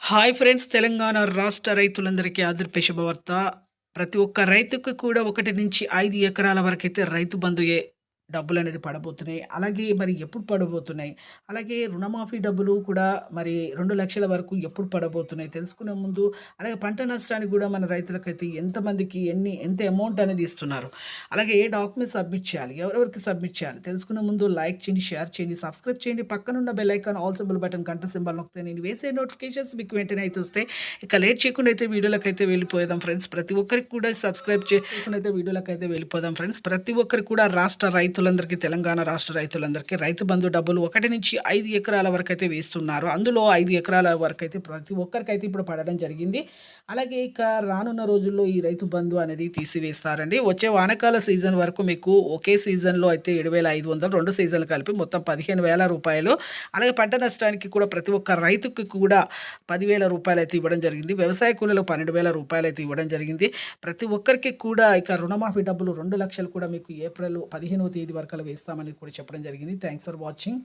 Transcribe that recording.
Hi friends! Telangana రాష్ట్ర రైతులందరికీ ఆదుర్పే శుభవార్త. ప్రతి ఒక్క రైతుకు కూడా 1-5 ఎకరాల వరకైతే రైతు బంధు డబ్బులనేది పడబోతున్నాయి. అలాగే మరి ఎప్పుడు పడబోతున్నాయి? అలాగే రుణమాఫీ డబ్బులు కూడా మరి 2,00,000 వరకు ఎప్పుడు పడబోతున్నాయి? తెలుసుకునే ముందు అలాగే పంట నష్టానికి కూడా మన రైతులకైతే ఎంతమందికి ఎంత అమౌంట్ అనేది ఇస్తున్నారు? అలాగే ఏ డాక్యుమెంట్స్ సబ్మిట్ చేయాలి? ఎవరెవరికి సబ్మిట్ చేయాలి? తెలుసుకునే ముందు లైక్ చేయండి, షేర్ చేయండి, సబ్స్క్రైబ్ చేయండి. పక్కనున్న bell icon all symbol button గంట సింబల్ నొక్కితే నేను వేసే నోటిఫికేషన్స్ మీకు వెంటనే అయితే వస్తాయి. ఇక లేట్ చేయకుండా అయితే వీడియోలకైతే వెళ్ళిపోదాం ఫ్రెండ్స్. ప్రతి ఒక్కరికి కూడా సబ్స్క్రైబ్ చేయకుండా అయితే వీడియోలకైతే వెళ్ళిపోదాం ఫ్రెండ్స్. ప్రతి ఒక్కరికి కూడా రాష్ట్ర రైతులందరికీ, తెలంగాణ రాష్ట్ర రైతులందరికీ రైతు బంధు డబ్బులు 1-5 ఎకరాల వరకైతే వేస్తున్నారు. అందులో 5 ఎకరాల వరకైతే ప్రతి ఒక్కరికైతే ఇప్పుడు పడడం జరిగింది. అలాగే ఇక రానున్న రోజుల్లో ఈ రైతు బంధు అనేది తీసివేస్తారండి. వచ్చే వానాకాల సీజన్ వరకు మీకు ఒకే సీజన్‌లో అయితే 7,500 2 సీజన్‌లు కలిపి మొత్తం 15,000 రూపాయలు. అలాగే పంట నష్టానికి కూడా ప్రతి ఒక్క రైతుకి కూడా 10,000 రూపాయలైతే ఇవ్వడం జరిగింది. వ్యవసాయ కూలీలకు 12,000 రూపాయలైతే ఇవ్వడం జరిగింది. ప్రతి ఒక్కరికి కూడా ఇక రుణమాఫీ డబ్బులు 2,00,000 కూడా మీకు ఏప్రిల్ 15వ తేదీ వరకు వేస్తామని కూడా చెప్పడం జరిగింది. Thanks for watching.